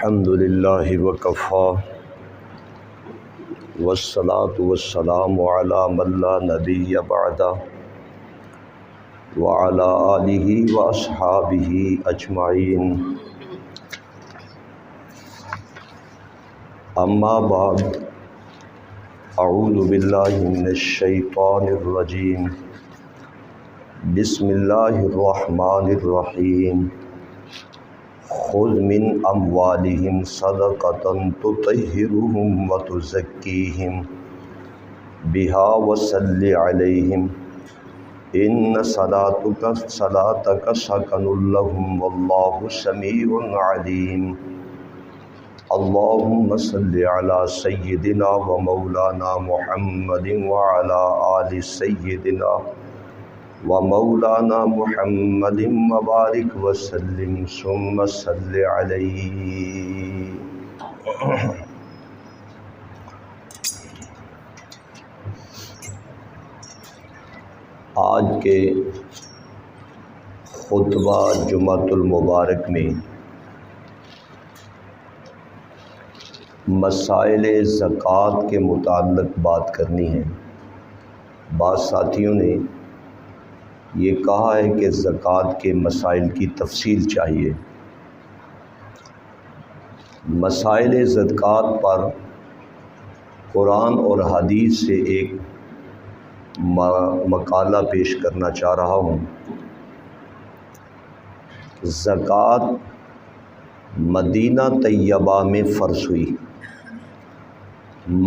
الحمد للہ وکفی والصلاة والسلام علی من لا نبی بعدہ وعلی آلہ واصحابہ اجمعین، اما بعد، اعوذ باللہ من الشیطان الرجیم، بسم اللہ الرحمن الرحیم، خذ من اموالہم صدقۃ تطہرہم وتزکیہم بہا وصلی علیہم ان صلاتک سکن لہم واللہ سمیع علیم۔ اللہم صلی علی سیدنا و مولانا محمد وعلی آل سیدنا و مولانا محمد وبارک وسلم ثم صلی علیہ۔ آج کے خطبہ جمعۃ المبارک میں مسائل زکوٰۃ کے متعلق بات کرنی ہے۔ بعض ساتھیوں نے یہ کہا ہے کہ زکوٰۃ کے مسائل کی تفصیل چاہیے۔ مسائل زکوٰۃ پر قرآن اور حدیث سے ایک مقالہ پیش کرنا چاہ رہا ہوں۔ زکوٰۃ مدینہ طیبہ میں فرض ہوئی،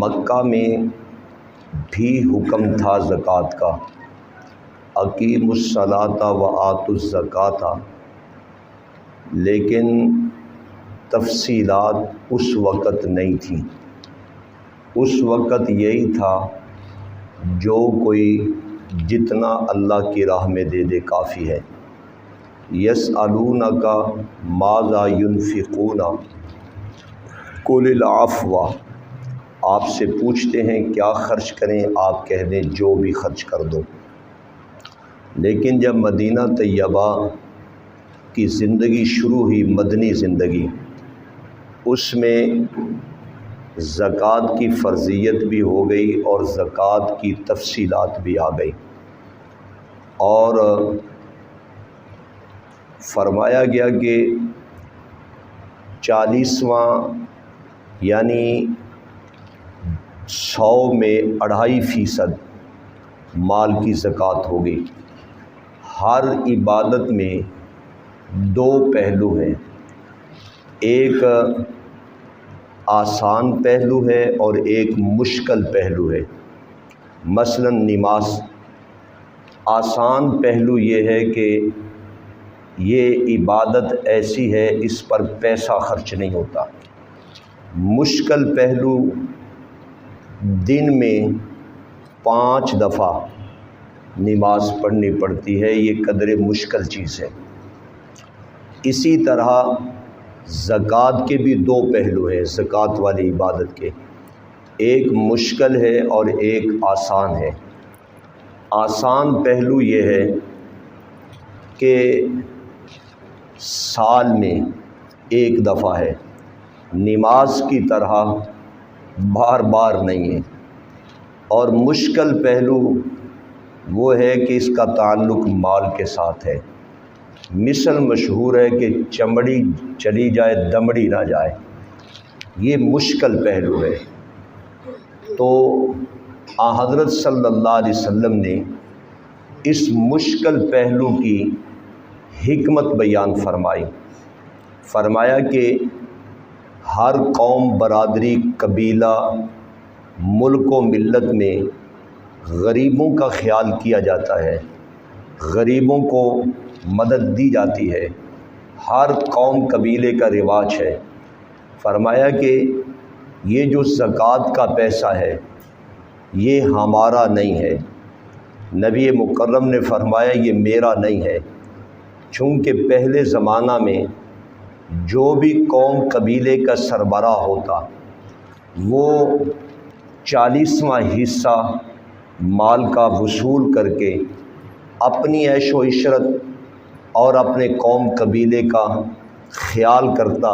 مکہ میں بھی حکم تھا زکوٰۃ کا، اقیموا الصلاۃ وآتوا الزکوٰۃ، لیکن تفصیلات اس وقت نہیں تھیں۔ اس وقت یہی تھا جو کوئی جتنا اللہ کی راہ میں دے دے کافی ہے۔ یسألونک ماذا ینفقون قل العفو، آپ سے پوچھتے ہیں کیا خرچ کریں، آپ کہہ دیں جو بھی خرچ کر دو۔ لیکن جب مدینہ طیبہ کی زندگی شروع ہوئی، مدنی زندگی، اس میں زکوٰۃ کی فرضیت بھی ہو گئی اور زکوٰۃ کی تفصیلات بھی آ گئی، اور فرمایا گیا کہ 40واں یعنی 100 میں 2.5% مال کی زکوٰۃ ہوگی۔ ہر عبادت میں 2 پہلو ہیں، ایک آسان پہلو ہے اور ایک مشکل پہلو ہے۔ مثلا نماز، آسان پہلو یہ ہے کہ یہ عبادت ایسی ہے اس پر پیسہ خرچ نہیں ہوتا۔ مشکل پہلو، دن میں 5 دفعہ نماز پڑھنی پڑتی ہے، یہ قدر مشکل چیز ہے۔ اسی طرح زکوٰۃ کے بھی 2 پہلو ہیں زکوٰۃ والی عبادت کے، ایک مشکل ہے اور ایک آسان ہے۔ آسان پہلو یہ ہے کہ سال میں 1 دفعہ ہے، نماز کی طرح بار بار نہیں ہے۔ اور مشکل پہلو وہ ہے کہ اس کا تعلق مال کے ساتھ ہے۔ مثل مشہور ہے کہ چمڑی چلی جائے دمڑی نہ جائے، یہ مشکل پہلو ہے۔ تو حضرت صلی اللہ علیہ وسلم نے اس مشکل پہلو کی حکمت بیان فرمائی۔ فرمایا کہ ہر قوم، برادری، قبیلہ، ملک و ملت میں غریبوں کا خیال کیا جاتا ہے، غریبوں کو مدد دی جاتی ہے، ہر قوم قبیلے کا رواج ہے۔ فرمایا کہ یہ جو زکوٰۃ کا پیسہ ہے یہ ہمارا نہیں ہے، نبی مکرم نے فرمایا یہ میرا نہیں ہے، چونکہ پہلے زمانہ میں جو بھی قوم قبیلے کا سربراہ ہوتا وہ 40واں حصہ مال کا وصول کر کے اپنی عیش و عشرت اور اپنے قوم قبیلے کا خیال کرتا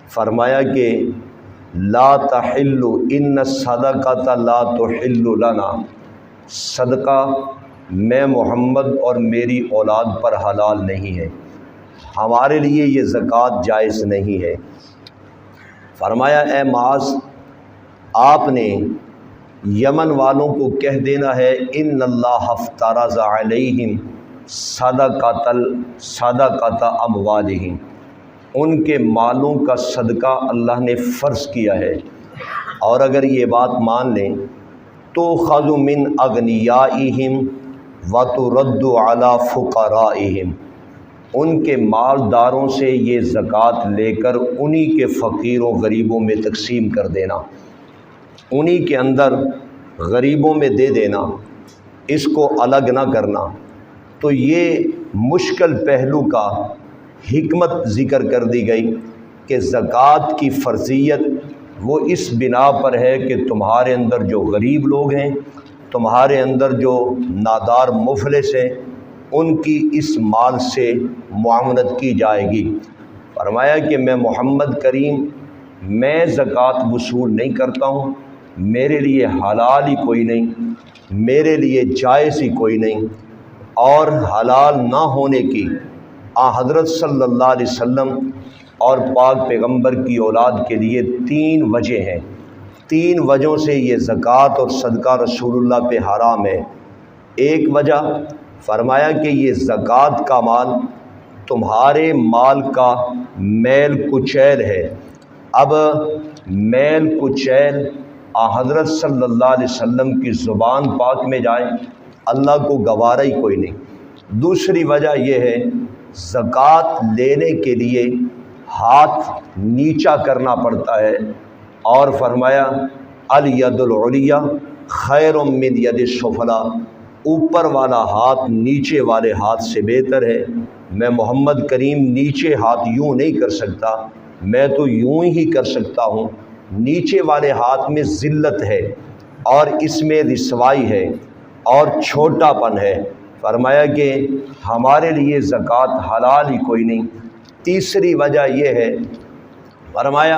فرمایا کہ لا تحل ان الصدقۃ لا تحل لنا، صدقہ میں محمد اور میری اولاد پر حلال نہیں ہے، ہمارے لیے یہ زکوٰۃ جائز نہیں ہے۔ فرمایا اے معاذ، آپ نے یمن والوں کو کہہ دینا ہے ان اللہ افترض علیہم صدقۃ اموالہم، ان کے مالوں کا صدقہ اللہ نے فرض کیا ہے، اور اگر یہ بات مان لیں تو خذ من اغنیائہم وترد علی فقرائہم، ان کے مالداروں سے یہ زکوٰۃ لے کر انہی کے فقیروں غریبوں میں تقسیم کر دینا، انہی کے اندر غریبوں میں دے دینا، اس کو الگ نہ کرنا۔ تو یہ مشکل پہلو کا حکمت ذکر کر دی گئی کہ زکوٰۃ کی فرضیت وہ اس بنا پر ہے کہ تمہارے اندر جو غریب لوگ ہیں، تمہارے اندر جو نادار مفلس ہیں، ان کی اس مال سے معاونت کی جائے گی۔ فرمایا کہ میں محمد کریم میں زکوٰۃ وصول نہیں کرتا ہوں، میرے لیے حلال ہی کوئی نہیں، میرے لیے جائز ہی کوئی نہیں، اور حلال نہ ہونے کی حضرت صلی اللہ علیہ وسلم اور پاک پیغمبر کی اولاد کے لیے 3 وجہ ہیں، 3 وجہوں سے یہ زکوٰۃ اور صدقہ رسول اللہ پہ حرام ہے۔ ایک وجہ فرمایا کہ یہ زکوٰۃ کا مال تمہارے مال کا میل کچیل ہے۔ اب میل کچیل حضرت صلی اللہ علیہ وسلم کی زبان پاک میں جائے، اللہ کو گوارا ہی کوئی نہیں۔ دوسری وجہ یہ ہے زکوٰۃ لینے کے لیے ہاتھ نیچا کرنا پڑتا ہے، اور فرمایا الید العلیٰ خیر من ید السفلیٰ، اوپر والا ہاتھ نیچے والے ہاتھ سے بہتر ہے۔ میں محمد کریم نیچے ہاتھ یوں نہیں کر سکتا، میں تو یوں ہی کر سکتا ہوں۔ نیچے والے ہاتھ میں ذلت ہے، اور اس میں رسوائی ہے اور چھوٹا پن ہے۔ فرمایا کہ ہمارے لیے زکوٰۃ حلال ہی کوئی نہیں۔ تیسری وجہ یہ ہے، فرمایا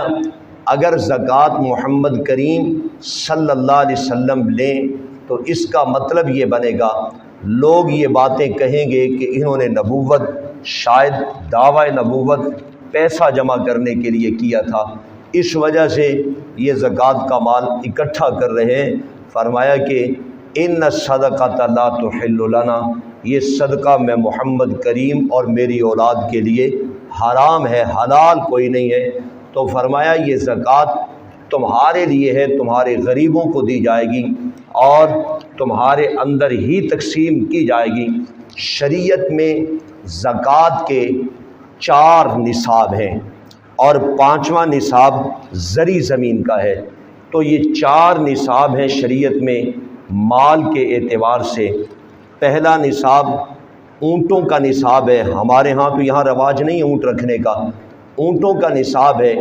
اگر زکوٰۃ محمد کریم صلی اللہ علیہ وسلم لیں تو اس کا مطلب یہ بنے گا، لوگ یہ باتیں کہیں گے کہ انہوں نے نبوت، شاید دعوی نبوت پیسہ جمع کرنے کے لیے کیا تھا، اس وجہ سے یہ زکوٰۃ کا مال اکٹھا کر رہے ہیں۔ فرمایا کہ ان الصدقۃ لا تحل لنا، یہ صدقہ میں محمد کریم اور میری اولاد کے لیے حرام ہے، حلال کوئی نہیں ہے۔ تو فرمایا یہ زکوٰۃ تمہارے لیے ہے، تمہارے غریبوں کو دی جائے گی اور تمہارے اندر ہی تقسیم کی جائے گی۔ شریعت میں زکوٰۃ کے 4 نصاب ہیں، اور 5واں نصاب زرعی زمین کا ہے۔ تو یہ 4 نصاب ہیں شریعت میں مال کے اعتبار سے۔ پہلا نصاب اونٹوں کا نصاب ہے، ہمارے ہاں تو یہاں رواج نہیں اونٹ رکھنے کا، اونٹوں کا نصاب ہے،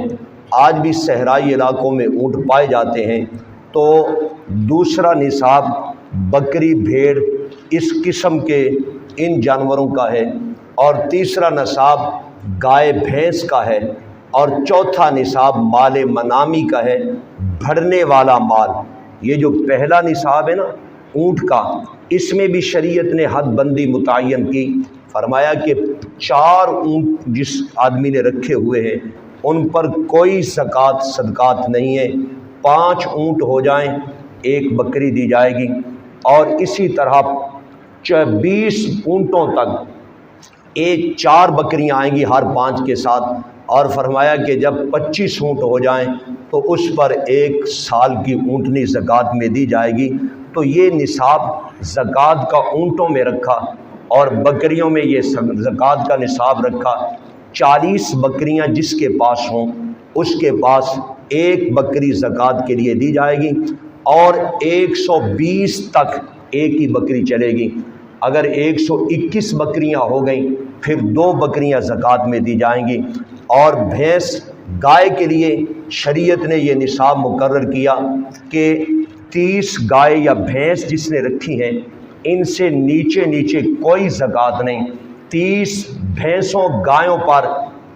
آج بھی صحرائی علاقوں میں اونٹ پائے جاتے ہیں۔ تو دوسرا نصاب بکری بھیڑ اس قسم کے ان جانوروں کا ہے، اور تیسرا نصاب گائے بھینس کا ہے، اور چوتھا نصاب مال منامی کا ہے، بڑھنے والا مال۔ یہ جو پہلا نصاب ہے نا اونٹ کا، اس میں بھی شریعت نے حد بندی متعین کی۔ فرمایا کہ 4 اونٹ جس آدمی نے رکھے ہوئے ہیں ان پر کوئی زکوٰۃ صدقات نہیں ہے، 5 اونٹ ہو جائیں 1 بکری دی جائے گی، اور اسی طرح 20 اونٹوں تک 4 بکریاں آئیں گی ہر 5 کے ساتھ، اور فرمایا کہ جب 25 اونٹ ہو جائیں تو اس پر 1 سال کی اونٹنی زکوٰۃ میں دی جائے گی۔ تو یہ نصاب زکوٰۃ کا اونٹوں میں رکھا، اور بکریوں میں یہ زکوٰۃ کا نصاب رکھا۔ 40 بکریاں جس کے پاس ہوں اس کے پاس 1 بکری زکوٰۃ کے لیے دی جائے گی، اور 120 تک 1 ہی بکری چلے گی۔ اگر 121 بکریاں ہو گئیں پھر 2 بکریاں زکوٰۃ میں دی جائیں گی۔ اور بھینس گائے کے لیے شریعت نے یہ نصاب مقرر کیا کہ 30 گائے یا بھینس جس نے رکھی ہیں ان سے نیچے کوئی زکوٰۃ نہیں۔ 30 بھینسوں گایوں پر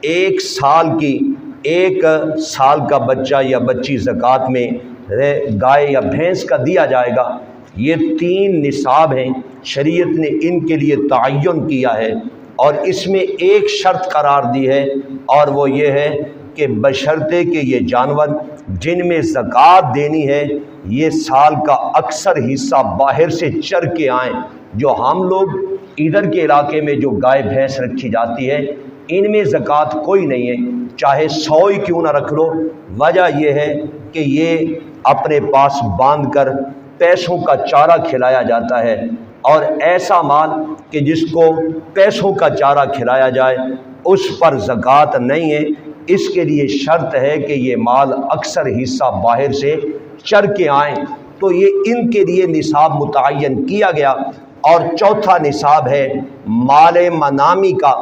1 سال کی ایک سال کا بچہ یا بچی زکوٰۃ میں گائے یا بھینس کا دیا جائے گا۔ یہ 3 نصاب ہیں، شریعت نے ان کے لیے تعین کیا ہے، اور اس میں ایک شرط قرار دی ہے، اور وہ یہ ہے کہ بشرطے کہ یہ جانور جن میں زکوٰۃ دینی ہے یہ سال کا اکثر حصہ باہر سے چر کے آئیں۔ جو ہم لوگ ادھر کے علاقے میں جو گائے بھینس رکھی جاتی ہے ان میں زکوٰۃ کوئی نہیں ہے، چاہے 100 ہی کیوں نہ رکھ لو۔ وجہ یہ ہے کہ یہ اپنے پاس باندھ کر پیسوں کا چارہ کھلایا جاتا ہے، اور ایسا مال کہ جس کو پیسوں کا چارہ کھلایا جائے اس پر زکوٰۃ نہیں ہے۔ اس کے لیے شرط ہے کہ یہ مال اکثر حصہ باہر سے چر کے آئیں، تو یہ ان کے لیے نصاب متعین کیا گیا۔ اور چوتھا نصاب ہے مال منامی کا۔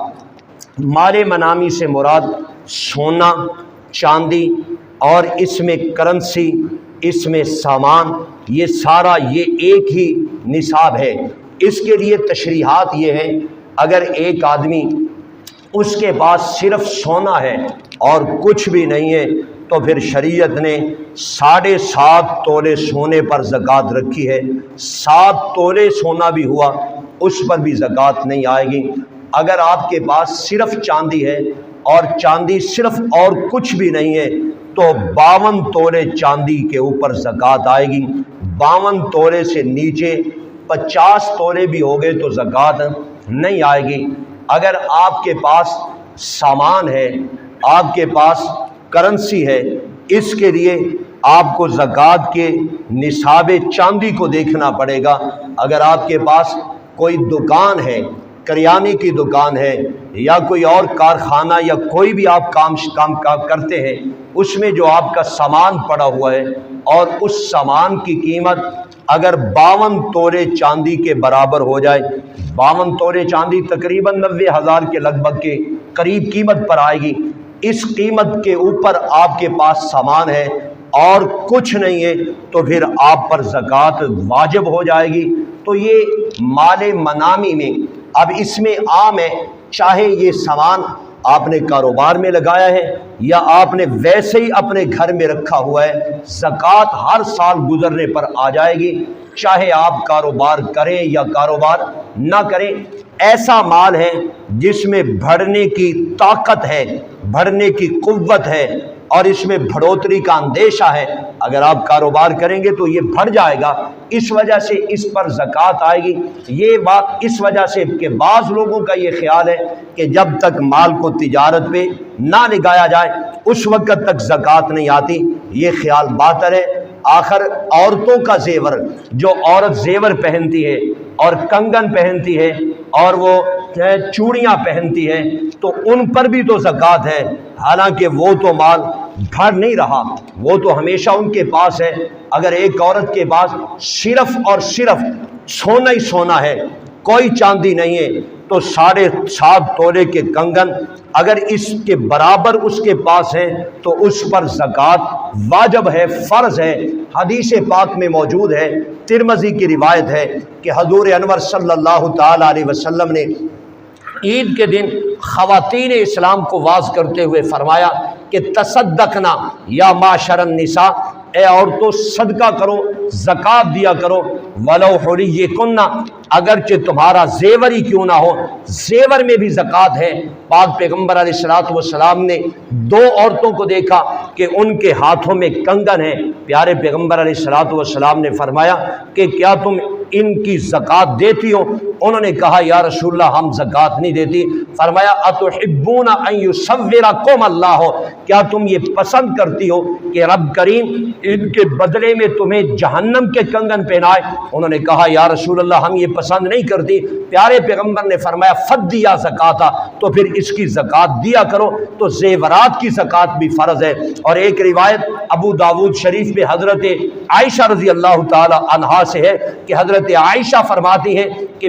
مال منامی سے مراد سونا، چاندی، اور اس میں کرنسی، اس میں سامان، یہ سارا یہ ایک ہی نصاب ہے۔ اس کے لیے تشریحات یہ ہیں، اگر ایک آدمی اس کے پاس صرف سونا ہے اور کچھ بھی نہیں ہے تو پھر شریعت نے 7.5 تولے سونے پر زکوٰۃ رکھی ہے۔ 7 تولے سونا بھی ہوا اس پر بھی زکوٰۃ نہیں آئے گی۔ اگر آپ کے پاس صرف چاندی ہے اور چاندی صرف اور کچھ بھی نہیں ہے تو 52 تولے چاندی کے اوپر زکوٰۃ آئے گی۔ 52 تولے سے نیچے 50 تولے بھی ہو گئے تو زکوٰۃ نہیں آئے گی۔ اگر آپ کے پاس سامان ہے، آپ کے پاس کرنسی ہے، اس کے لیے آپ کو زکوٰۃ کے نصاب چاندی کو دیکھنا پڑے گا۔ اگر آپ کے پاس کوئی دکان ہے، کریانے کی دکان ہے، یا کوئی اور کارخانہ یا کوئی بھی آپ کام کرتے ہیں، اس میں جو آپ کا سامان پڑا ہوا ہے اور اس سامان کی قیمت اگر 52 تولے چاندی کے برابر ہو جائے، 52 تولے چاندی تقریباً 90,000 کے لگ بھگ کے قریب قیمت پر آئے گی، اس قیمت کے اوپر آپ کے پاس سامان ہے اور کچھ نہیں ہے تو پھر آپ پر زکوٰۃ واجب ہو جائے گی۔ تو یہ مال منامی میں اب اس میں عام ہے، چاہے یہ سامان آپ نے کاروبار میں لگایا ہے یا آپ نے ویسے ہی اپنے گھر میں رکھا ہوا ہے، زکوٰۃ ہر سال گزرنے پر آ جائے گی، چاہے آپ کاروبار کریں یا کاروبار نہ کریں۔ ایسا مال ہے جس میں بڑھنے کی طاقت ہے، بڑھنے کی قوت ہے، اور اس میں بڑھوتری کا اندیشہ ہے، اگر آپ کاروبار کریں گے تو یہ بڑھ جائے گا، اس وجہ سے اس پر زکوٰۃ آئے گی۔ یہ بات اس وجہ سے کہ بعض لوگوں کا یہ خیال ہے کہ جب تک مال کو تجارت پہ نہ لگایا جائے اس وقت تک زکوٰۃ نہیں آتی، یہ خیال باطل ہے۔ آخر عورتوں کا زیور، جو عورت زیور پہنتی ہے اور کنگن پہنتی ہے اور وہ چوڑیاں پہنتی ہے تو ان پر بھی تو زکوٰۃ ہے، حالانکہ وہ تو مال بڑھ نہیں رہا، وہ تو ہمیشہ ان کے پاس ہے۔ اگر ایک عورت کے پاس صرف اور صرف سونا ہی سونا ہے، کوئی چاندی نہیں ہے، تو 7.5 تولے کے کنگن اگر اس کے برابر اس کے پاس ہے تو اس پر زکوٰۃ واجب ہے، فرض ہے۔ حدیث پاک میں موجود ہے، ترمذی کی روایت ہے کہ حضور انور صلی اللہ تعالی علیہ وسلم نے عید کے دن خواتین اسلام کو واعظ کرتے ہوئے فرمایا کہ تصدقنا یا معاشر النساء، اے عورتوں صدقہ کرو، زکوٰۃ دیا کرو، ولو حلیکن، اگرچہ تمہارا زیور ہی کیوں نہ ہو، زیور میں بھی زکوٰۃ ہے۔ پاک پیغمبر علیہ الصلوۃ والسلام نے 2 عورتوں کو دیکھا کہ ان کے ہاتھوں میں کنگن ہے، پیارے پیغمبر علیہ الصلوۃ والسلام نے فرمایا کہ کیا تم ان کی زکوٰۃ دیتی ہو؟ انہوں نے کہا یا رسول اللہ ہم زکوٰۃ نہیں دیتی۔ فرمایا اتحبون ان یصورکم اللہ، کیا تم یہ پسند کرتی ہو کہ رب کریم ان کے بدلے میں تمہیں جہنم کے کنگن پہنائے؟ انہوں نے کہا یا رسول اللہ ہم یہ پسند نہیں کرتی۔ پیارے پیغمبر نے فرمایا فدیا زکوٰۃ، تو پھر اس کی زکوٰۃ دیا کرو۔ تو زیورات کی زکوٰۃ بھی فرض ہے۔ اور ایک روایت ابو داود شریف میں حضرت عائشہ رضی اللہ تعالی عنہا سے ہے کہ حضرت عائشہ فرماتی ہیں کہ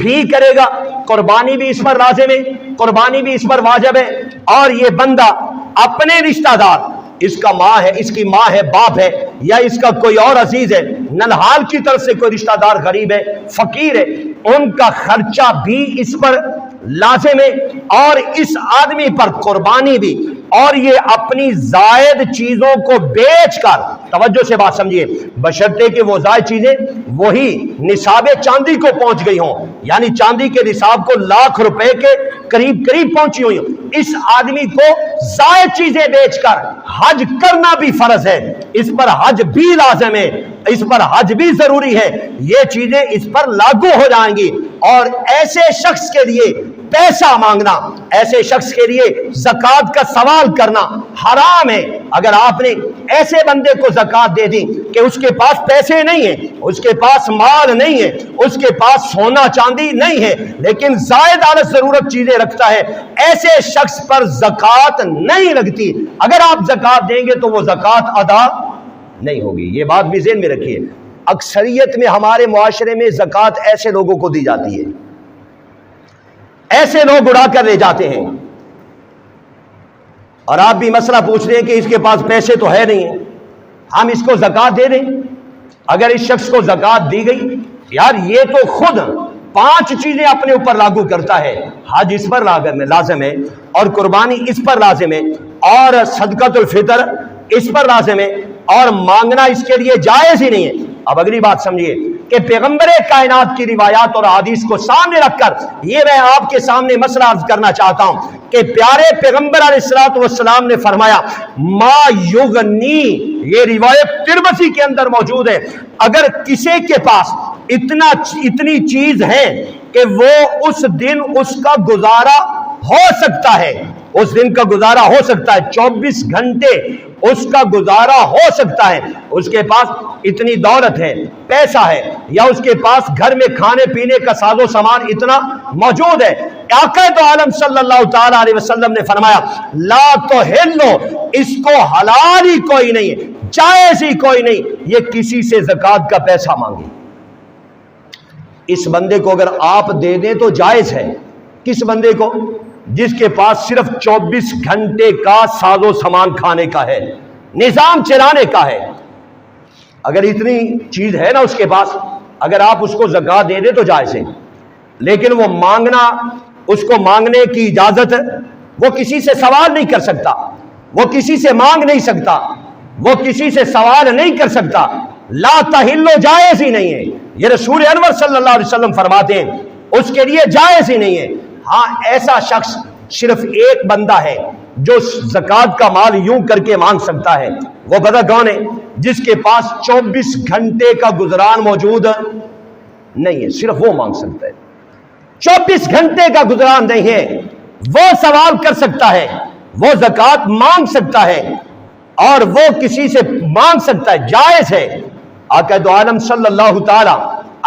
بھی کرے گا، قربانی بھی اس پر لازم ہے، قربانی بھی اس پر واجب ہے۔ اور یہ بندہ اپنے رشتہ دار، اس کا ماں ہے، اس کی ماں ہے، باپ ہے، یا اس کا کوئی اور عزیز ہے، ننہال کی طرف سے کوئی رشتہ دار غریب ہے، فقیر ہے، ان کا خرچہ بھی اس پر لازم ہے، اور اس آدمی پر قربانی بھی، اور یہ اپنی زائد چیزوں کو بیچ کر، توجہ سے بات سمجھیے، بشرطے کہ وہ زائد چیزیں وہی نصاب چاندی کو پہنچ گئی ہوں، یعنی چاندی کے نصاب کو لاکھ روپے کے قریب پہنچی ہوئی ہوں، اس آدمی کو زائد چیزیں بیچ کر حج کرنا بھی فرض ہے، اس پر حج بھی لازم ہے، اس پر حج بھی ضروری ہے، یہ چیزیں اس پر لاگو ہو جائیں گی۔ اور ایسے شخص کے لیے پیسہ مانگنا، ایسے شخص کے لیے زکوٰۃ کا سوال کرنا حرام ہے۔ اگر آپ نے ایسے بندے کو زکوٰۃ دے دی کہ اس کے پاس پیسے نہیں ہیں، اس کے پاس مال نہیں ہے، اس کے پاس سونا چاندی نہیں ہے، لیکن زائد اعلی ضرورت چیزیں رکھتا ہے، ایسے شخص پر زکوٰۃ نہیں لگتی۔ اگر آپ زکوٰۃ دیں گے تو وہ زکوٰۃ ادا نہیں ہوگی، یہ بات بھی ذہن میں رکھیے۔ اکثریت میں ہمارے معاشرے میں زکوٰۃ ایسے لوگوں کو دی جاتی ہے، ایسے لوگ اڑا کر لے جاتے ہیں، اور آپ بھی مسئلہ پوچھ رہے ہیں کہ اس کے پاس پیسے تو ہے نہیں، ہم اس کو زکوٰۃ دے دیں۔ اگر اس شخص کو زکوٰۃ دی گئی، یار یہ تو خود 5 چیزیں اپنے اوپر لاگو کرتا ہے، حج اس پر لازم ہے، اور قربانی اس پر لازم ہے، اور صدقۃ الفطر اس پر لازم ہے، اور مانگنا اس کے لیے جائز ہی نہیں ہے۔ اب اگلی بات سمجھیے کہ پیغمبر کائنات کی روایات اور حدیث کو سامنے رکھ کر یہ میں آپ کے سامنے مسئلہ عرض کرنا چاہتا ہوں کہ پیارے پیغمبر علیہ الصلوۃ والسلام نے فرمایا ما یغنی، یہ روایت ترمذی کے اندر موجود ہے، اگر کسی کے پاس اتنی چیز ہے کہ وہ اس دن اس کا گزارا ہو سکتا ہے، اس دن کا گزارا ہو سکتا ہے، 24 گھنٹے اس کا گزارا ہو سکتا ہے، اس کے پاس اتنی دولت ہے، پیسہ ہے، یا اس کے پاس گھر میں کھانے پینے کا ساز و سامان اتنا موجود ہے، آقا تو عالم صلی اللہ تعالی علیہ وسلم نے فرمایا لا تحلو، اس کو حلال ہی کوئی نہیں ہے، جائز ہی کوئی نہیں، یہ کسی سے زکوٰۃ کا پیسہ مانگے۔ اس بندے کو اگر آپ دے دیں تو جائز ہے۔ کس بندے کو؟ جس کے پاس صرف 24 گھنٹے کا ساز و سامان کھانے کا ہے، نظام چلانے کا ہے، اگر اتنی چیز ہے نا اس کے پاس، اگر آپ اس کو زکوٰۃ دے دیں تو جائز ہے۔ لیکن وہ مانگنا، اس کو مانگنے کی اجازت، وہ کسی سے سوال نہیں کر سکتا، وہ کسی سے مانگ نہیں سکتا، وہ کسی سے سوال نہیں کر سکتا، لا تحلو جائز ہی نہیں ہے، یہ رسول انور صلی اللہ علیہ وسلم فرماتے ہیں اس کے لیے جائز ہی نہیں ہے۔ ہاں ایسا شخص صرف ایک بندہ ہے جو زکوٰۃ کا مال یوں کر کے مانگ سکتا ہے، وہ بندہ کون ہے؟ جس کے پاس 24 گھنٹے کا گزران موجود نہیں ہے، صرف وہ مانگ سکتا ہے۔ 24 گھنٹے کا گزران نہیں ہے، وہ سوال کر سکتا ہے، وہ زکوٰۃ مانگ سکتا ہے، اور وہ کسی سے مانگ سکتا ہے، جائز ہے۔ آقا دو عالم صلی اللہ تعالی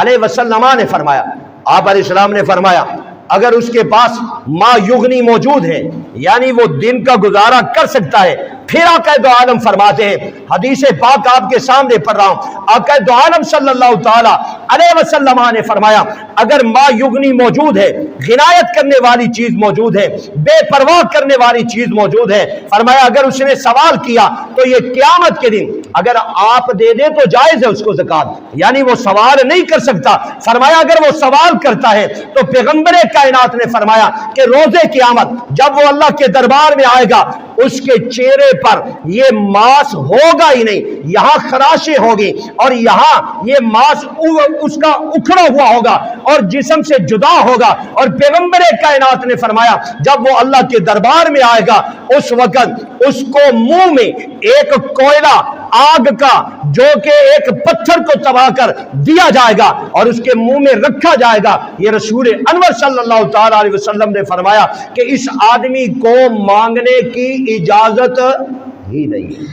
علیہ وسلم نے فرمایا، آپ علیہ السلام نے فرمایا اگر اس کے پاس ما یغنی موجود ہے، یعنی وہ دن کا گزارا کر سکتا ہے، پھر آقا دو عالم فرماتے ہیں، حدیث پاک آپ کے سامنے پڑھ رہا ہوں، آقا دو عالم صلی اللہ تعالی علیہ وسلم نے فرمایا اگر ما یغنی موجود ہے، غنایت کرنے والی چیز موجود ہے، بے پرواہ کرنے والی چیز موجود ہے، فرمایا اگر اس نے سوال کیا تو یہ قیامت کے دن اگر آپ دے دیں تو جائز ہے اس کو زکوٰۃ، یعنی وہ سوال نہیں کر سکتا۔ فرمایا اگر وہ سوال کرتا ہے تو پیغمبر کائنات نے فرمایا کہ روز قیامت جب وہ اللہ کے دربار میں آئے گا اس کے چہرے پر یہ ماس ہوگا ہی نہیں، یہاں خراشیں ہوگی، اور یہاں یہ ماس اس کا اکھڑا ہوا ہوگا اور جسم سے جدا ہوگا، اور پیغمبر کائنات نے فرمایا جب وہ اللہ کے دربار میں آئے گا اس وقت اس کو منہ میں ایک کوئلہ آگ کا جو کہ ایک پتھر کو تباہ کر دیا جائے گا اور اس کے منہ میں رکھا جائے گا۔ یہ رسول انور صلی اللہ تعالی علیہ وسلم نے فرمایا کہ اس آدمی کو مانگنے کی اجازت ہی نہیں ہے۔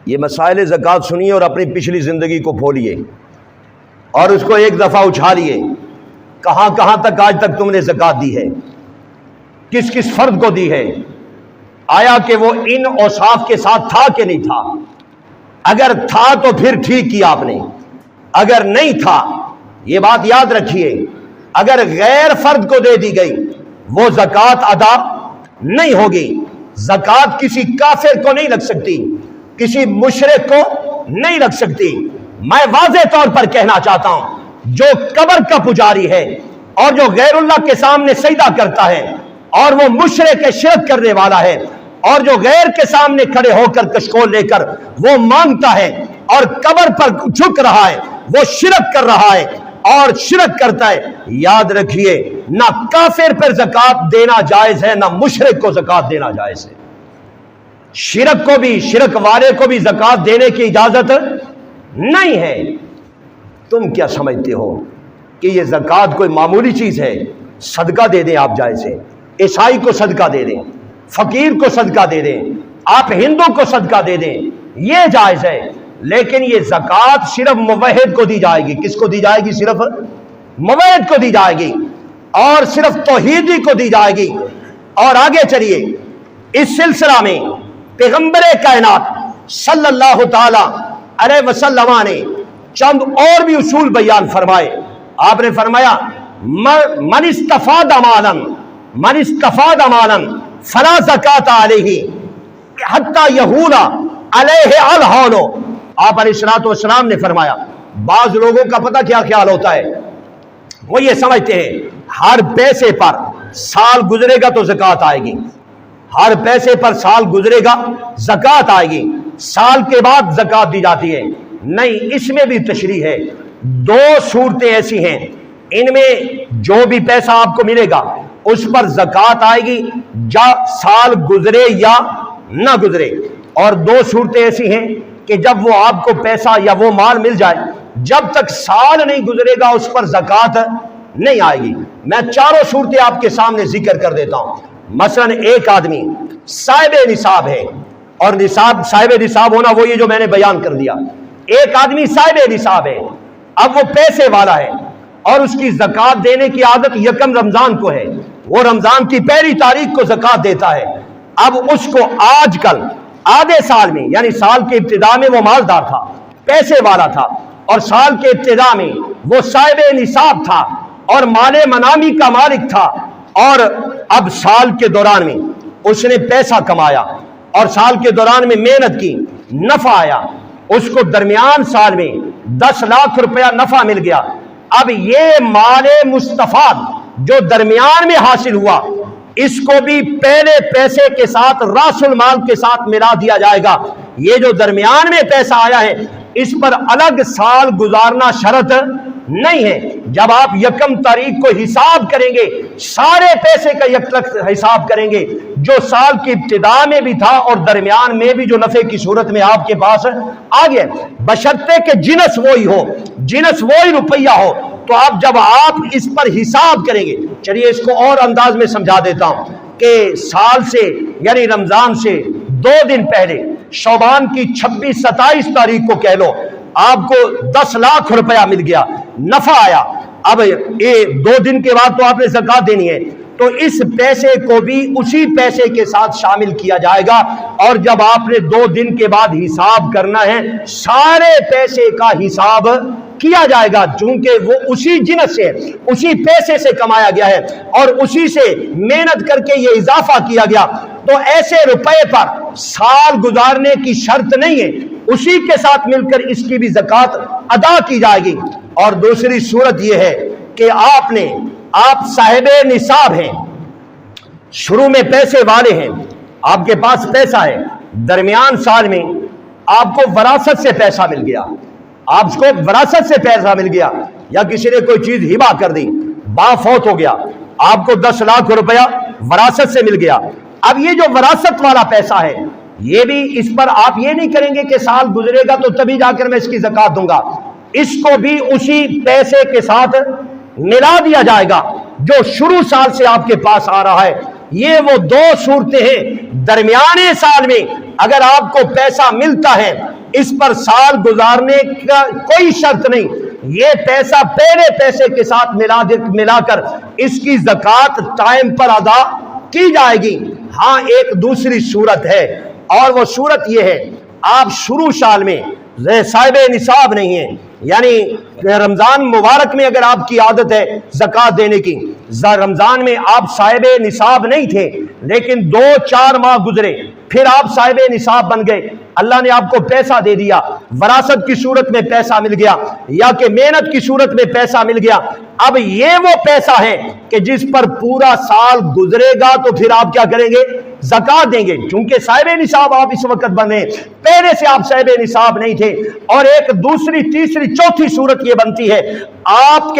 یہ مسائل زکوٰۃ سنیے اور اپنی پچھلی زندگی کو کھولیے اور اس کو ایک دفعہ اچھالیے، کہاں کہاں تک آج تک تم نے زکوٰۃ دی ہے، کس کس فرد کو دی ہے، آیا کہ وہ ان اوصاف کے ساتھ تھا کہ نہیں تھا، اگر تھا تو پھر ٹھیک کیا آپ نے، اگر نہیں تھا یہ بات یاد رکھیے، اگر غیر فرد کو دے دی گئی وہ زکوٰۃ ادا نہیں ہوگی۔ زکوٰۃ کسی کافر کو نہیں لگ سکتی، کسی مشرک کو نہیں لگ سکتی۔ میں واضح طور پر کہنا چاہتا ہوں، جو قبر کا پجاری ہے اور جو غیر اللہ کے سامنے سجدہ کرتا ہے اور وہ مشرک شرک کرنے والا ہے، اور جو غیر کے سامنے کھڑے ہو کر کشکول لے کر وہ مانگتا ہے اور قبر پر جھک رہا ہے، وہ شرک کر رہا ہے اور شرک کرتا ہے، یاد رکھیے نہ کافر پر زکوٰۃ دینا جائز ہے، نہ مشرک کو زکوٰۃ دینا جائز ہے۔ شرک کو بھی، شرک والے کو بھی زکوٰۃ دینے کی اجازت نہیں ہے۔ تم کیا سمجھتے ہو کہ یہ زکوٰۃ کوئی معمولی چیز ہے؟ صدقہ دے دیں آپ جائز ہے، عیسائی کو صدقہ دے دیں، فقیر کو صدقہ دے دیں، آپ ہندو کو صدقہ دے دیں، یہ جائز ہے۔ لیکن یہ زکوٰۃ صرف موحد کو دی جائے گی۔ کس کو دی جائے گی؟ صرف موحد کو دی جائے گی اور صرف توحیدی کو دی جائے گی۔ اور آگے چلیے، اس سلسلہ میں پیغمبر کائنات صلی اللہ تعالی علیہ وسلم نے چند اور بھی اصول بیان فرمائے۔ آپ نے فرمایا من استفاد مالا فلا زکوٰۃ علیہ حتی یحول علیہ الحول۔ آپ علیہ السلام نے فرمایا بعض لوگوں کا پتہ کیا خیال ہوتا ہے، وہ یہ سمجھتے ہیں ہر پیسے پر سال گزرے گا تو زکوٰۃ آئے گی، ہر پیسے پر سال گزرے گا زکوٰۃ آئے گی، سال کے بعد زکوٰۃ دی جاتی ہے۔ نہیں، اس میں بھی تشریح ہے۔ دو صورتیں ایسی ہیں، ان میں جو بھی پیسہ آپ کو ملے گا اس پر زکوٰۃ آئے گی، سال گزرے یا نہ گزرے۔ اور دو صورتیں ایسی ہیں کہ جب وہ آپ کو پیسہ یا وہ مال مل جائے، جب تک سال نہیں گزرے گا اس پر زکوٰۃ نہیں آئے گی۔ میں چاروں صورتیں آپ کے سامنے ذکر کر دیتا ہوں۔ مثلا ایک آدمی صاحب نصاب ہے، اور نصاب صاحب نصاب ہونا وہ یہ جو میں نے بیان کر دیا۔ ایک آدمی صاحب نصاب ہے، اب وہ پیسے والا ہے اور اس کی زکوٰۃ دینے کی عادت یکم رمضان کو ہے، وہ رمضان کی پہلی تاریخ کو زکوٰۃ دیتا ہے۔ اب اس کو آج کل آدھے سال میں، یعنی سال کے ابتدا میں وہ مالدار تھا، پیسے والا تھا، اور سال کے ابتدا میں وہ صاحب نصاب تھا اور مال منامی کا مالک تھا، اور اب سال کے دوران میں اس نے پیسہ کمایا اور سال کے دوران میں محنت کی، نفع آیا، اس کو درمیان سال میں 10 لاکھ روپیہ نفع مل گیا۔ اب یہ مال مستفاد جو درمیان میں حاصل ہوا، اس کو بھی پہلے پیسے کے ساتھ راس المال کے ساتھ ملا دیا جائے گا۔ یہ جو درمیان میں پیسہ آیا ہے اس پر الگ سال گزارنا شرط نہیں ہے۔ جب آپ یکم تاریخ کو حساب کریں گے، سارے پیسے کا یک حساب کریں گے جو سال کی ابتدا میں بھی تھا اور درمیان میں بھی جو نفع کی صورت میں آپ کے پاس آ گیا، بشرطے کہ جنس وہی ہو، جنس وہی روپیہ ہو، تو جب آپ اس پر حساب کریں گے، چلیے اس کو اور انداز میں سمجھا دیتا ہوں کہ سال سے یعنی رمضان سے 2 دن پہلے شعبان کی 26-27 تاریخ کو کہہ لو، آپ کو 10 لاکھ روپیہ مل گیا، نفع آیا۔ اب یہ 2 دن کے بعد تو آپ نے زکوٰۃ دینی ہے، تو اس پیسے کو بھی اسی پیسے کے ساتھ شامل کیا جائے گا، اور جب آپ نے 2 دن کے بعد حساب کرنا ہے سارے پیسے کا حساب کیا جائے گا، چونکہ وہ اسی جنس سے، اسی پیسے سے کمایا گیا ہے اور اسی سے محنت کر کے یہ اضافہ کیا گیا۔ تو ایسے روپے پر سال گزارنے کی شرط نہیں ہے، اسی کے ساتھ مل کر اس کی بھی زکوٰۃ ادا کی جائے گی۔ اور دوسری صورت یہ ہے کہ آپ صاحب نصاب ہیں، شروع میں پیسے والے ہیں، آپ کے پاس پیسہ ہے، درمیان سال میں آپ کو وراثت سے پیسہ مل گیا، آپ کو وراثت سے پیسہ مل گیا، یا کسی نے کوئی چیز ہبہ کر دی، باپ فوت ہو گیا، آپ کو 10 لاکھ روپیہ وراثت سے مل گیا۔ اب یہ جو وراثت والا پیسہ ہے، یہ بھی اس پر آپ یہ نہیں کریں گے کہ سال گزرے گا تو تبھی جا کر میں اس کی زکوٰۃ دوں گا، اس کو بھی اسی پیسے کے ساتھ ملا دیا جائے گا جو شروع سال سے آپ کے پاس آ رہا ہے۔ یہ وہ 2 صورتیں ہیں، درمیانے سال میں اگر آپ کو پیسہ ملتا ہے اس پر سال گزارنے کا کوئی شرط نہیں، یہ پیسہ پہلے پیسے کے ساتھ ملا کر اس کی زکوٰۃ ٹائم پر ادا کی جائے گی۔ ہاں ایک دوسری صورت ہے، اور وہ صورت یہ ہے آپ شروع سال میں صاحب نصاب نہیں ہیں، یعنی رمضان مبارک میں اگر آپ کی عادت ہے زکوٰۃ دینے کی، رمضان میں آپ صاحب نصاب نہیں تھے لیکن 2-4 ماہ گزرے، پھر آپ صاحب نصاب بن گئے، اللہ نے آپ کو پیسہ دے دیا، وراثت کی صورت میں پیسہ مل گیا یا کہ محنت کی صورت میں پیسہ مل گیا، اب یہ وہ پیسہ ہے کہ جس پر پورا سال گزرے گا تو پھر آپ کیا کریں گے؟ زکوٰۃ دیں گے، چونکہ صاحب نصاب آپ اس وقت بنے، پہلے سے آپ صاحب نصاب نہیں تھے۔ اور ایک دوسری تیسری چوتھی صورت یہ بنتی ہے، آپ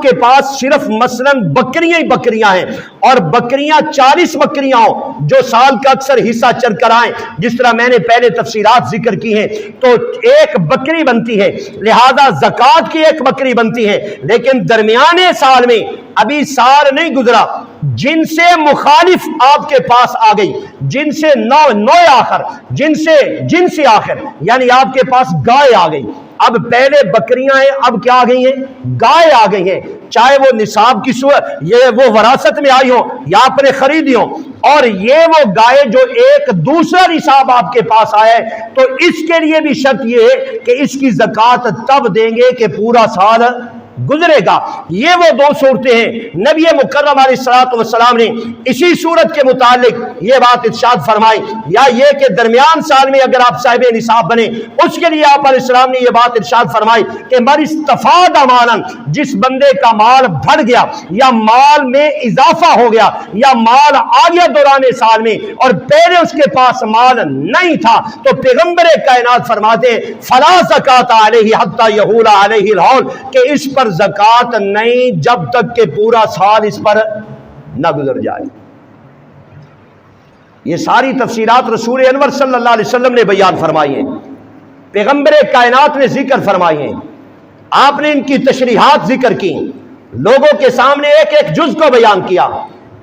کے پاس صرف مثلاً بکریاں ہی بکریاں ہیں اور بکریاں 40 بکریاں ہوں جو سال کا اکثر حصہ چر کر آئیں، جس طرح میں نے پہلے تفصیلات ذکر کی ہیں، تو ایک بکری بنتی ہے، لہذا زکوٰۃ کی ایک بکری بنتی ہے، لیکن درمیانے سال میں ابھی سال نہیں گزرا، جن سے مخالف آپ کے پاس آ گئی، جن سے نو آخر، جن سے آخر، یعنی آپ کے پاس گائے آ گئی، اب پہلے بکریاں ہیں، اب کیا آ گئی ہیں؟ گائے آ گئی ہیں، چاہے وہ نصاب کی صورت، یہ وہ وراثت میں آئی ہوں یا آپ نے خریدی ہوں، اور یہ وہ گائے جو ایک دوسرا نصاب آپ کے پاس آیا ہے، تو اس کے لیے بھی شرط یہ ہے کہ اس کی زکوٰۃ تب دیں گے کہ پورا سال گزرے گا۔ یہ وہ دو صورتیں ہیں، نبی مکرم علیہ الصلوۃ والسلام نے اسی صورت کے متعلق یہ بات ارشاد فرمائی، یا یہ کہ درمیان سال میں اگر آپ صاحب نصاب بنے، اس کے لیے آپ علیہ السلام نے یہ بات ارشاد فرمائی کہ من استفاد مالا، جس بندے کا مال بڑھ گیا یا مال میں اضافہ ہو گیا یا مال آ گیا دوران سال میں اور پہلے اس کے پاس مال نہیں تھا، تو پیغمبر کائنات فرماتے ہیں فلا زکوٰۃ علیہ حتی یحول علیہ الحول، کہ اس پر زکوٰۃ نہیں جب تک کہ پورا سال اس پر نہ گزر جائے۔ یہ ساری تفصیلات رسول انور صلی اللہ علیہ وسلم نے بیان فرمائی ہیں، پیغمبر کائنات نے ذکر فرمائی ہیں، آپ نے ان کی تشریحات ذکر کی، لوگوں کے سامنے ایک ایک جز کو بیان کیا،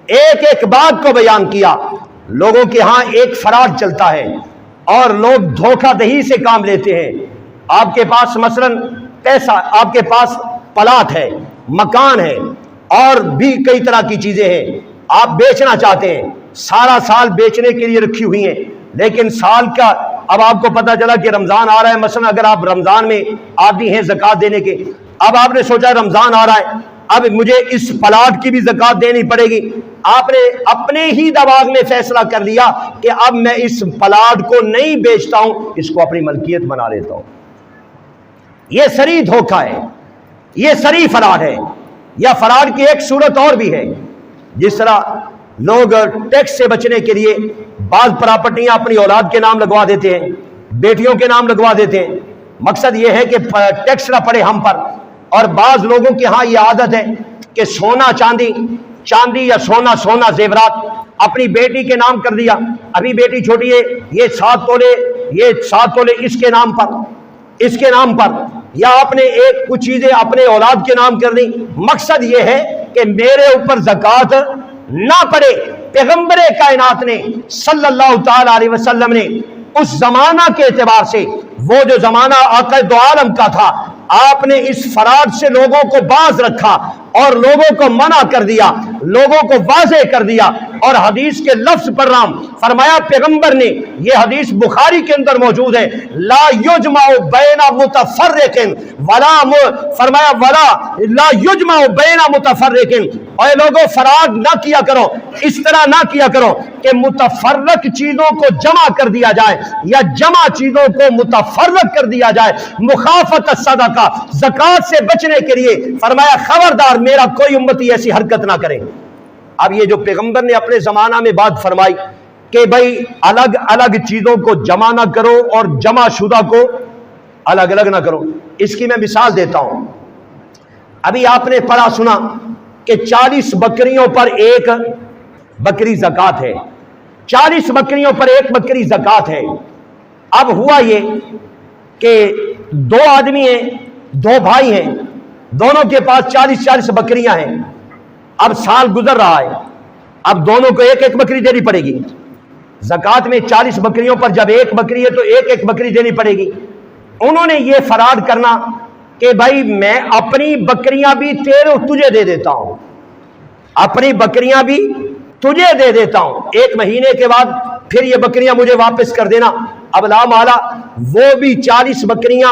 ایک ایک بات کو بیان کیا۔ لوگوں کے ہاں ایک فراڈ چلتا ہے اور لوگ دھوکہ دہی سے کام لیتے ہیں۔ آپ کے پاس مثلاً پیسہ، آپ کے پاس پلاٹ ہے، مکان ہے اور بھی کئی طرح کی چیزیں ہیں، آپ بیچنا چاہتے ہیں، سارا سال بیچنے کے لیے رکھی ہوئی ہیں، لیکن سال کا اب آپ کو پتہ چلا کہ رمضان آ رہا ہے، مثلا اگر آپ رمضان میں عادی ہیں زکوٰۃ دینے کے، اب آپ نے سوچا رمضان آ رہا ہے، اب مجھے اس پلاٹ کی بھی زکوٰۃ دینی پڑے گی، آپ نے اپنے ہی دماغ میں فیصلہ کر لیا کہ اب میں اس پلاٹ کو نہیں بیچتا ہوں، اس کو اپنی ملکیت بنا لیتا ہوں۔ یہ سری دھوکہ ہے، یہ سری فراڈ ہے۔ یا فراڈ کی ایک صورت اور بھی ہے، جس طرح لوگ ٹیکس سے بچنے کے لیے بعض پراپرٹیاں اپنی اولاد کے نام لگوا دیتے ہیں، بیٹیوں کے نام لگوا دیتے ہیں، مقصد یہ ہے کہ ٹیکس نہ پڑے ہم پر۔ اور بعض لوگوں کے ہاں یہ عادت ہے کہ سونا چاندی یا سونا زیورات اپنی بیٹی کے نام کر دیا، ابھی بیٹی چھوٹی ہے، یہ 7 تولے اس کے نام پر، یا آپ نے کچھ چیزیں اپنے اولاد کے نام کر دی، مقصد یہ ہے کہ میرے اوپر زکوٰۃ نہ پڑے۔ پیغمبر کائنات نے صلی اللہ تعالی علیہ وسلم نے اس زمانہ کے اعتبار سے، وہ جو زمانہ آقا دو عالم کا تھا، آپ نے اس فراڈ سے لوگوں کو باز رکھا اور لوگوں کو منع کر دیا، لوگوں کو واضح کر دیا، اور حدیث کے لفظ پر رام فرمایا پیغمبر نے، یہ حدیث بخاری کے اندر موجود ہے، لا یجمع بین متفرق فرمایا لا یجمع بین متفرق، اے لوگوں فراڈ نہ کیا کرو، اس طرح نہ کیا کرو کہ متفرق چیزوں کو جمع کر دیا جائے یا جمع چیزوں کو متفرق کر دیا جائے، مخافت الصدقہ، زکوٰۃ سے بچنے کے لیے فرمایا خبردار میرا کوئی امتی ایسی حرکت نہ کرے۔ اب یہ جو پیغمبر نے اپنے زمانہ میں بات فرمائی کہ بھائی الگ الگ چیزوں کو جمع نہ کرو اور جمع شدہ کو الگ الگ نہ کرو، اس کی میں مثال دیتا ہوں۔ ابھی آپ نے پڑھا سنا کہ 40 بکریوں پر ایک بکری زکوٰۃ ہے، 40 بکریوں پر ایک بکری زکوٰۃ ہے۔ اب ہوا یہ کہ 2 آدمی ہیں، 2 بھائی ہیں، دونوں کے پاس 40 بکریاں ہیں، اب سال گزر رہا ہے، اب دونوں کو ایک ایک بکری دینی پڑے گی۔ زکوٰۃ میں 40 بکریوں پر جب ایک بکری ہے تو ایک ایک بکری دینی پڑے گی۔ انہوں نے یہ فراڈ کرنا کہ بھائی میں اپنی بکریاں بھی تجھے دے دیتا ہوں، اپنی بکریاں بھی تجھے دے دیتا ہوں، 1 مہینے کے بعد پھر یہ بکریاں مجھے واپس کر دینا۔ اب لا مالا وہ بھی 40 بکریاں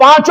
5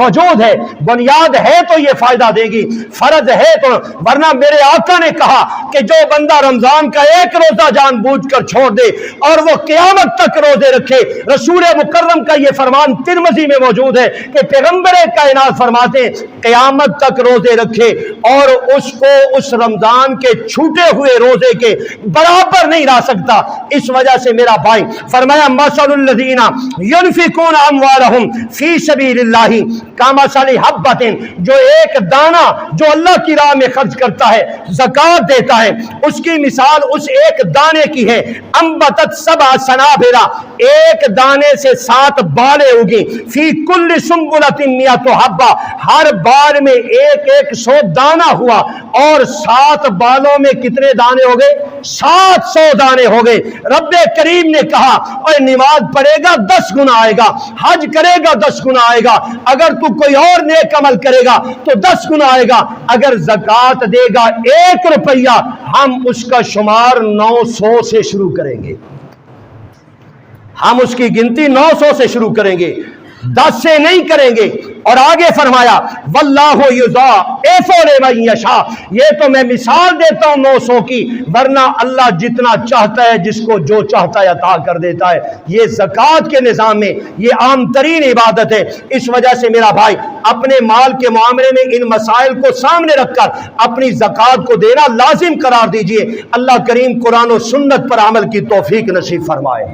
موجود ہے، بنیاد ہے تو یہ فائدہ دے گی، فرض ہے تو، ورنہ میرے آقا نے کہا کہ جو بندہ رمضان کا ایک روزہ جان بوجھ کر چھوڑ دے اور وہ قیامت تک روزے رکھے، رسول مکرم کا یہ فرمان ترمذی میں موجود ہے کہ پیغمبر کائنات فرماتے ہیں قیامت تک روزے رکھے اور اس کو اس رمضان کے چھوٹے ہوئے روزے کے برابر نہیں لا سکتا۔ اس وجہ سے میرا بھائی فرمایا مثل الذین ينفقون اموالهم فی سبیل اللہ کمثل حبۃ، جو ایک دانہ جو اللہ کی راہ میں خرچ کرتا ہے، زکوٰۃ دیتا ہے، اس کی مثال اس ایک دانے کی ہے، انبتت سبع سنابل، ایک دانے سے 7 بالیں اگی، فی کل سنبلۃ مئۃ حبہ، ہر بال میں ایک 100 دانہ ہوا، اور 7 بالوں میں کتنے دانے ہو گئے؟ 700 دانے ہو گئے۔ رب کریم نے کہا اور نماز پڑھے گا 10 گنا آئے گا، حج کرے گا 10 گنا آئے گا، اگر تو کوئی اور نیک عمل کرے گا تو 10 گنا آئے گا، اگر زکوٰۃ دے گا 1 روپیہ ہم اس کا شمار 900 سے شروع کریں گے، ہم اس کی گنتی 900 سے شروع کریں گے، 10 سے نہیں کریں گے۔ اور آگے فرمایا واللہ یضاعف لمن یشاء، یہ تو میں مثال دیتا ہوں 900 کی، ورنہ اللہ جتنا چاہتا ہے جس کو جو چاہتا ہے عطا کر دیتا ہے۔ یہ زکوٰۃ کے نظام میں یہ عام ترین عبادت ہے۔ اس وجہ سے میرا بھائی اپنے مال کے معاملے میں ان مسائل کو سامنے رکھ کر اپنی زکوٰۃ کو دینا لازم قرار دیجئے۔ اللہ کریم قرآن و سنت پر عمل کی توفیق نصیب فرمائے۔